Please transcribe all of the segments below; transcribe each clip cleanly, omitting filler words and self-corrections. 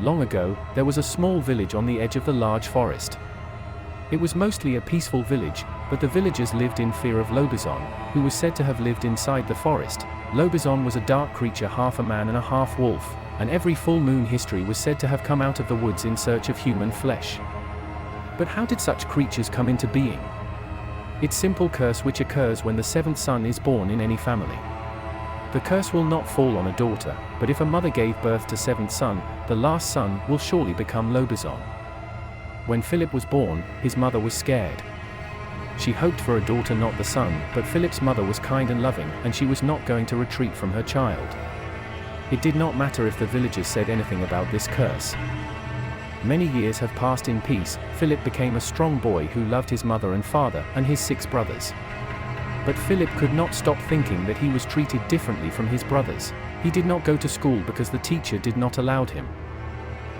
Long ago, there was a small village on the edge of the large forest. It was mostly a peaceful village, but the villagers lived in fear of Lobizon, who was said to have lived inside the forest. Lobizon was a dark creature, half a man and a half wolf, and every full moon history was said to have come out of the woods in search of human flesh. But how did such creatures come into being? It's simple curse which occurs when the seventh son is born in any family. The curse will not fall on a daughter, but if a mother gave birth to seventh son, the last son will surely become Lobizon. When Philip was born, his mother was scared. She hoped for a daughter, not the son, but Philip's mother was kind and loving, and she was not going to retreat from her child. It did not matter if the villagers said anything about this curse. Many years have passed in peace. Philip became a strong boy who loved his mother and father and his 6 brothers. But Philip could not stop thinking that he was treated differently from his brothers. He did not go to school because the teacher did not allow him.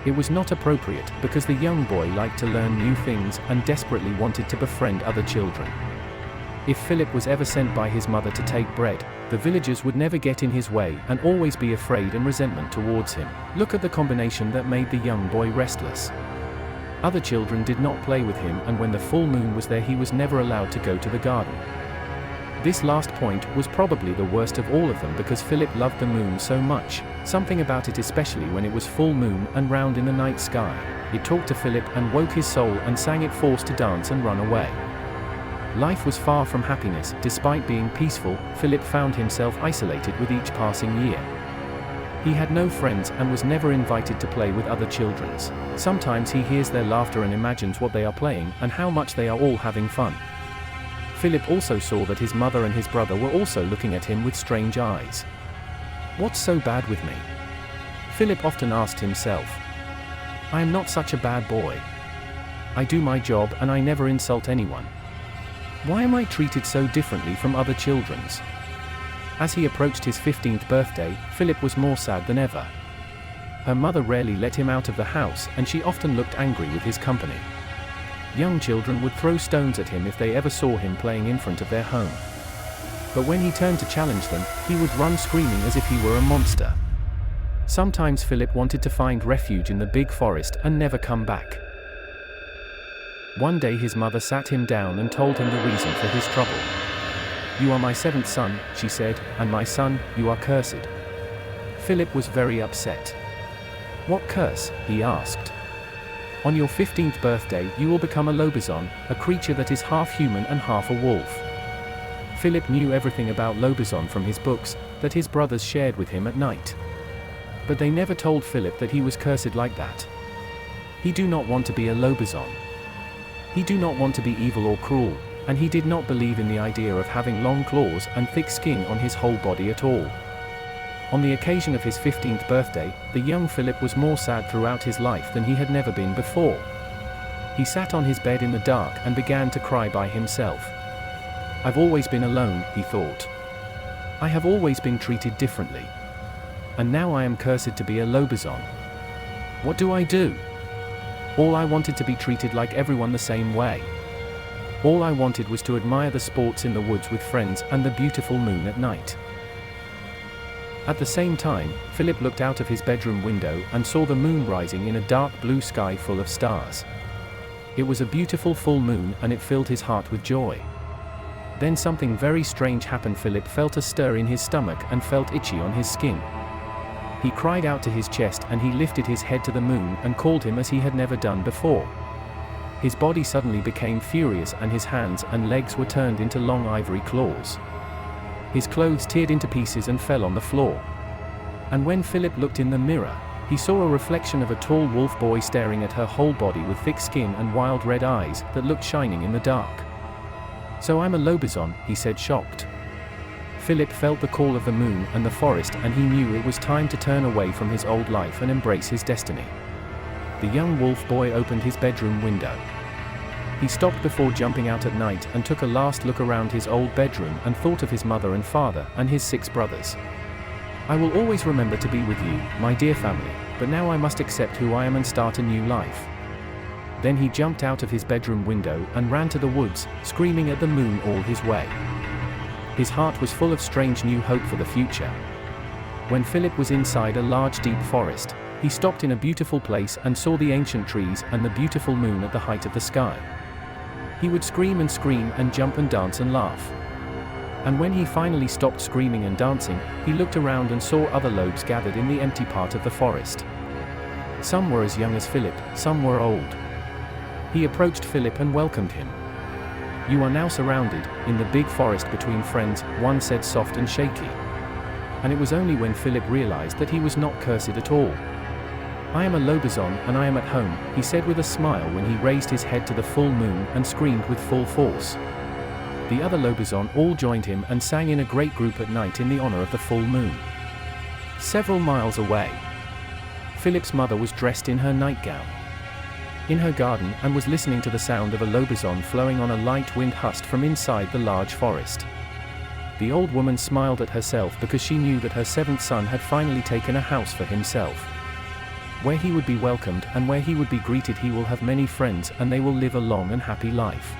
It was not appropriate because the young boy liked to learn new things and desperately wanted to befriend other children. If Philip was ever sent by his mother to take bread, the villagers would never get in his way and always be afraid and resentment towards him. Look at the combination that made the young boy restless. Other children did not play with him, and when the full moon was there, he was never allowed to go to the garden. This last point was probably the worst of all of them because Philip loved the moon so much, something about it, especially when it was full moon and round in the night sky. It talked to Philip and woke his soul and sang it forced to dance and run away. Life was far from happiness. Despite being peaceful, Philip found himself isolated with each passing year. He had no friends and was never invited to play with other children. Sometimes he hears their laughter and imagines what they are playing and how much they are all having fun. Philip also saw that his mother and his brother were also looking at him with strange eyes. What's so bad with me? Philip often asked himself. I am not such a bad boy. I do my job and I never insult anyone. Why am I treated so differently from other children's? As he approached his 15th birthday, Philip was more sad than ever. Her mother rarely let him out of the house, and she often looked angry with his company. Young children would throw stones at him if they ever saw him playing in front of their home. But when he turned to challenge them, he would run screaming as if he were a monster. Sometimes Philip wanted to find refuge in the big forest and never come back. One day his mother sat him down and told him the reason for his trouble. You are my 7th son, she said, and my son, you are cursed. Philip was very upset. What curse? He asked. On your 15th birthday you will become a Lobizon, a creature that is half human and half a wolf. Philip knew everything about Lobizon from his books, that his brothers shared with him at night. But they never told Philip that he was cursed like that. He do not want to be a Lobizon. He do not want to be evil or cruel, and he did not believe in the idea of having long claws and thick skin on his whole body at all. On the occasion of his 15th birthday, the young Philip was more sad throughout his life than he had never been before. He sat on his bed in the dark and began to cry by himself. I've always been alone, he thought. I have always been treated differently. And now I am cursed to be a Lobizon. What do I do? All I wanted to be treated like everyone the same way. All I wanted was to admire the sports in the woods with friends and the beautiful moon at night. At the same time, Philip looked out of his bedroom window and saw the moon rising in a dark blue sky full of stars. It was a beautiful full moon and it filled his heart with joy. Then something very strange happened. Philip felt a stir in his stomach and felt itchy on his skin. He cried out to his chest and he lifted his head to the moon and called him as he had never done before. His body suddenly became furious and his hands and legs were turned into long ivory claws. His clothes teared into pieces and fell on the floor. And when Philip looked in the mirror, he saw a reflection of a tall wolf boy staring at her whole body with thick skin and wild red eyes that looked shining in the dark. So I'm a Lobizon, he said, shocked. Philip felt the call of the moon and the forest, and he knew it was time to turn away from his old life and embrace his destiny. The young wolf boy opened his bedroom window. He stopped before jumping out at night and took a last look around his old bedroom and thought of his mother and father and his 6 brothers. I will always remember to be with you, my dear family, but now I must accept who I am and start a new life. Then he jumped out of his bedroom window and ran to the woods, screaming at the moon all his way. His heart was full of strange new hope for the future. When Philip was inside a large deep forest, He stopped in a beautiful place and saw the ancient trees and the beautiful moon at the height of the sky. He would scream and jump and dance and laugh. And when he finally stopped screaming and dancing, he looked around and saw other lobes gathered in the empty part of the forest. Some were as young as Philip, some were old. He approached Philip and welcomed him. "You are now surrounded, in the big forest between friends," one said, soft and shaky. And it was only when Philip realized that he was not cursed at all. "I am a lobezon and I am at home," he said with a smile when he raised his head to the full moon and screamed with full force. The other lobezon all joined him and sang in a great group at night in the honor of the full moon. Several miles away, Philip's mother was dressed in her nightgown, in her garden, and was listening to the sound of a lobezon flowing on a light wind gust from inside the large forest. The old woman smiled at herself because she knew that her seventh son had finally taken a house for himself, where he would be welcomed and where he would be greeted. He will have many friends and they will live a long and happy life.